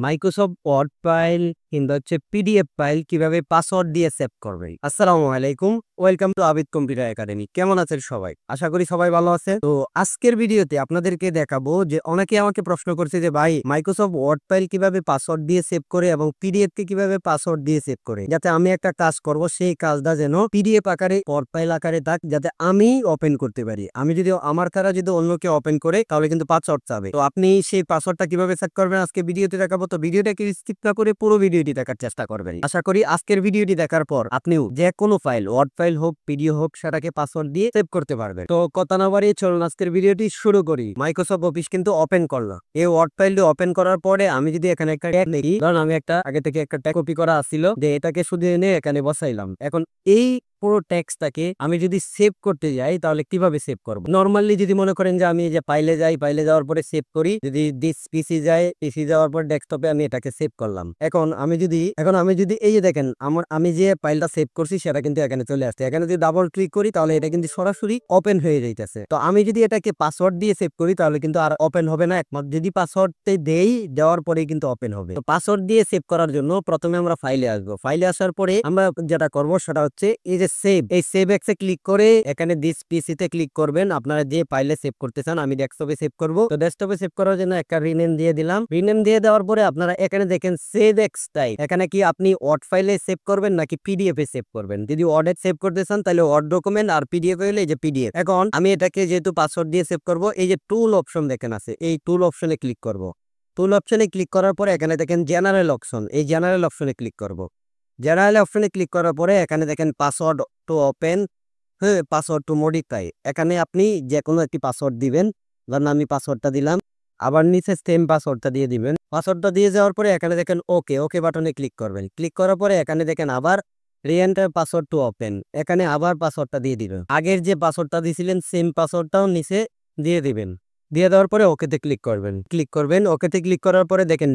Microsoft word file কিংবা PDF file কিভাবে password দিয়ে সেভ করবে। আসসালামু আলাইকুম, welcome to Abid computer academy. কেমন আছেন সবাই? আশা করি সবাই ভালো আছে। তো আজকের ভিডিওতে আপনাদেরকে দেখাবো যে অনেকে আমাকে প্রশ্ন করছে যে ভাই মাইক্রোসফট ওয়ার্ড ফাইল কিভাবে পাসওয়ার্ড দিয়ে সেভ করে এবং পিডিএফ কে কিভাবে পাসওয়ার্ড দিয়ে সেভ করে, যাতে আমি একটা কাজ করব সেই কাজটা যেন পিডিএফ আকারে ওয়ার্ড ফাইল আকারে থাক, যাতে আমি ওপেন করতে পারি। আমি যদি আমার দ্বারা যদি অন্য কেউ ওপেন করে তাহলে কিন্তু পাসওয়ার্ড চাবে। তো আপনি সেই পাসওয়ার্ডটা কিভাবে সেট করবেন আজকে ভিডিওতে দেখাবো। তো ভিডিওটাকে স্কিপ না করে পুরো ভিডিওটি দেখার চেষ্টা করবেন। আশা করি আজকের ভিডিওটি দেখার পর আপনিও যে কোনো ফাইল, ওয়ার্ড ফাইল হোক পিডিএফ হোক, সেটাকে পাসওয়ার্ড দিয়ে সেভ করতে পারবেন। তো কথা না বাড়িয়ে চলুন আজকের ভিডিওটি শুরু করি। মাইক্রোসফট অফিস কিন্তু ওপেন করলাম। এই ওয়ার্ড ফাইলটি ওপেন করার পরে আমি যদি এখানে একটা ট্যাগ লিখি, কারণ আমি একটা আগে থেকে একটা ট্যাগ কপি করা ছিল, যে এটাকে শুধু এনে এখানে বসাইলাম। এখন এই পুরো টেক্সটটাকে আমি যদি সেভ করতে যাই তাহলে কিভাবে সেভ করব? নরমালি যদি মনে করেন যে আমি যে ফাইলে যাই, ফাইলে যাওয়ার পরে সেভ করি, যদি দিস পিসি যায়, পিসি যাওয়ার পর ডেস্কটপে আমি এটাকে সেভ করলাম। এখন আমি যদি এই যে দেখেন আমি যে ফাইলটা সেভ করছি সেটা কিন্তু এখানে চলে আসছে। এখানে যদি ডাবল ক্লিক করি তাহলে এটা কিন্তু সরাসরি ওপেন হয়ে যাইতেছে। তো আমি যদি এটাকে পাসওয়ার্ড দিয়ে সেভ করি তাহলে কিন্তু আর ওপেন হবে না, একমাত্র যদি পাসওয়ার্ডটা দেই, দেওয়ার পরেই কিন্তু ওপেন হবে। তো পাসওয়ার্ড দিয়ে সেভ করার জন্য প্রথমে আমরা ফাইলে আসবো। ফাইলে আসার পরে আমরা যেটা করব সেটা হচ্ছে এই যে সেভ, এই সেভ এক্সে ক্লিক করে এখানে দিস পিসিতে ক্লিক করবেন। আপনারা যে ফাইলে সেভ করতে চান, আমি ডেস্কটপে সেভ করব। তো ডেস্কটপে সেভ করার জন্য একটা রিনেম দিয়ে দিলাম। রিনেম দিয়ে দেওয়ার পরে আপনারা এখানে দেখেন সেভ এক্স টাইপ। এখানে কি আপনি ওয়ার্ড ফাইলে সেভ করবেন নাকি পিডিএফ এ সেভ করবেন? যদি ওয়ার্ডে সেভ করতে চান তাহলে ওয়ার্ড ডকুমেন্ট, আর পিডিএফ হলে এই যে পিডিএফ। এখন আমি এটাকে যেহেতু পাসওয়ার্ড দিয়ে সেভ করব, এই যে টুল অপশন দেখেন আছে, এই টুল অপশনে ক্লিক করব। টুল অপশনে ক্লিক করার পরে এখানে দেখেন জেনারেল অপশন, এই জেনারেল অপশনে ক্লিক করব। জেনারেল অপশনে ক্লিক করার পরে এখানে দেখেন পাসওয়ার্ড টু ওপেন, হ্যাঁ, পাসওয়ার্ড টু মডিফাই। এখানে আপনি যে কোনো একটি পাসওয়ার্ড দিবেন। ধরেন আমি পাসওয়ার্ডটা দিলাম, আবার নিচে সেম পাসওয়ার্ডটা দিয়ে দিবেন। পাসওয়ার্ডটা দিয়ে যাওয়ার পরে এখানে দেখেন ওকে, ওকে বাটনে ক্লিক করবেন। ক্লিক করার পরে এখানে দেখেন আবার রিএন্টার পাসওয়ার্ড টু ওপেন, এখানে আবার পাসওয়ার্ডটা দিয়ে দিবেন। আগের যে পাসওয়ার্ডটা দিয়েছিলেন সেম পাসওয়ার্ডটাও নিচে দিয়ে দিবেন। দিয়ে দেওয়ার পরে ওকেতে ক্লিক করবেন। ওকেতে ক্লিক করার পরে দেখেন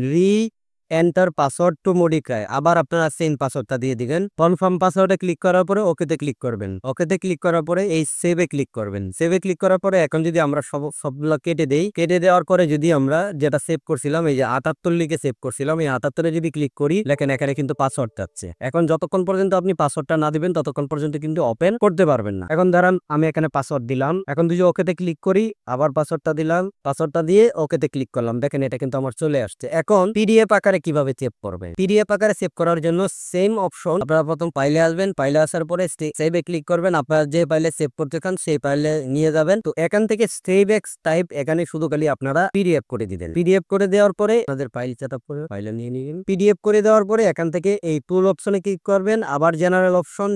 এন্টার পাসওয়ার্ড টু মডিফাই, আবার আপনারা সেম পাসওয়ার্ডটা দিয়ে দিবেন। কনফার্ম পাসওয়ার্ডে ক্লিক করার পরে ওকেতে ক্লিক করবেন। ওকেতে ক্লিক করার পরে এই সেভে ক্লিক করবেন। সেভে ক্লিক করার পরে এখন যদি আমরা সবগুলো কেটে দেই, কেটে দেওয়ার পরে যদি আমরা যেটা সেভ করছিলাম, এই যে 78 লিখে সেভ করছিলাম, এই 78-এ যদি ক্লিক করি, দেখেন এখানে কিন্তু পাসওয়ার্ড যাচ্ছে। এখন যতক্ষণ পর্যন্ত আপনি পাসওয়ার্ডটা না দিবেন ততক্ষণ পর্যন্ত কিন্তু ওপেন করতে পারবেন না। এখন ধরেন আমি এখানে পাসওয়ার্ড দিলাম, এখন যদি ওকেতে ক্লিক করি, আবার পাসওয়ার্ডটা দিলাম, পাসওয়ার্ডটা দিয়ে ওকেতে ক্লিক করলাম, দেখেন এটা কিন্তু আমার চলে আসছে। এখন পিডিএফ আকারে কিভাবে সেভ করবে? পিডিএফ আকারে সেভ করার জন্য সেম অপশন, আপনারা প্রথম ফাইলে আসবেন। ফাইলে আসার পরে সেভে ক্লিক করবেন। আপনারা যে ফাইলে সেভ করতে চান সেই ফাইলে নিয়ে যাবেন। তো এখান থেকে সেভ এক্স টাইপ, এখানে শুধু খালি আপনারা পিডিএফ করে দিবেন। পিডিএফ করে দেওয়ার পরে আপনাদের ফাইল সেটআপ করে ফাইলে নিয়ে নিবেন। পিডিএফ করে দেওয়ার পরে এখান থেকে এই টুল অপশনে ক্লিক করবেন, আবার জেনারেল অপশন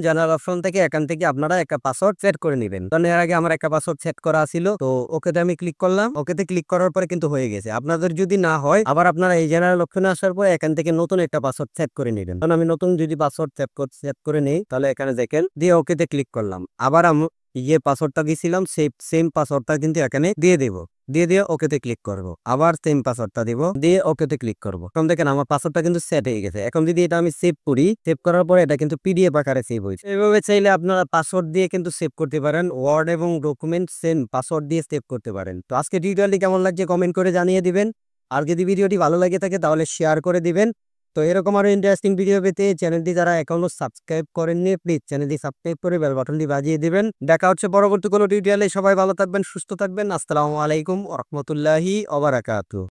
থেকে এখান থেকে আপনারা একটা পাসওয়ার্ড সেট করে নেবেন। কারণ এর আগে আমার একটা পাসওয়ার্ড সেট করা ছিল। তো ওকেতে আমি ক্লিক করলাম। ওকেতে ক্লিক করার পরে কিন্তু হয়ে গেছে। আপনাদের যদি না হয়, আবার আপনারা এই জেনারেল অপশনে আসার পরে এখান থেকে নতুন একটা পাসওয়ার্ড সেট করে নেবেন। কারণ আমি নতুন যদি পাসওয়ার্ড সেট করে নেই, তাহলে এখানে দেখেন দিয়ে ওকেতে ক্লিক করলাম। আবার আমি যে পাসওয়ার্ডটা দিয়েছিলাম সেই সেম পাসওয়ার্ডটা কিন্তু এখানে দিয়ে দেব। দিয়ে ওকেতে ক্লিক করব। আবার সেম পাসওয়ার্ডটা দিব, দিয়ে ওকেতে ক্লিক করব। এখন দেখেন আমার পাসওয়ার্ডটা কিন্তু সেট হয়ে গেছে। এখন যদি এটা আমি সেভ করি, সেভ করার পরে এটা কিন্তু পিডিএফ আকারে সেভ হয়েছে। এইভাবে চাইলে আপনারা পাসওয়ার্ড দিয়ে কিন্তু সেভ করতে পারেন। ওয়ার্ড এবং ডকুমেন্ট সেম পাসওয়ার্ড দিয়ে সেভ করতে পারেন। তো আজকে টিউটোরিয়ালটি কেমন লাগছে কমেন্ট করে জানিয়ে দিবেন। আর যদি ভিডিওটি ভালো লাগে থাকে তাহলে শেয়ার করে দিবেন। তো এরকম আরো ইন্টারেস্টিং ভিডিও পেতে চ্যানেলটি যারা এখনো সাবস্ক্রাইব করেননি, প্লিজ চ্যানেলটি সাবস্ক্রাইব করে বেল বাটনটি বাজিয়ে দিবেন। দেখা হচ্ছে পরবর্তী কোনো টিউটোরিয়ালে। সবাই ভালো থাকবেন, সুস্থ থাকবেন। আসসালামু আলাইকুম ওয়া রাহমাতুল্লাহি ওয়া বারাকাতুহু।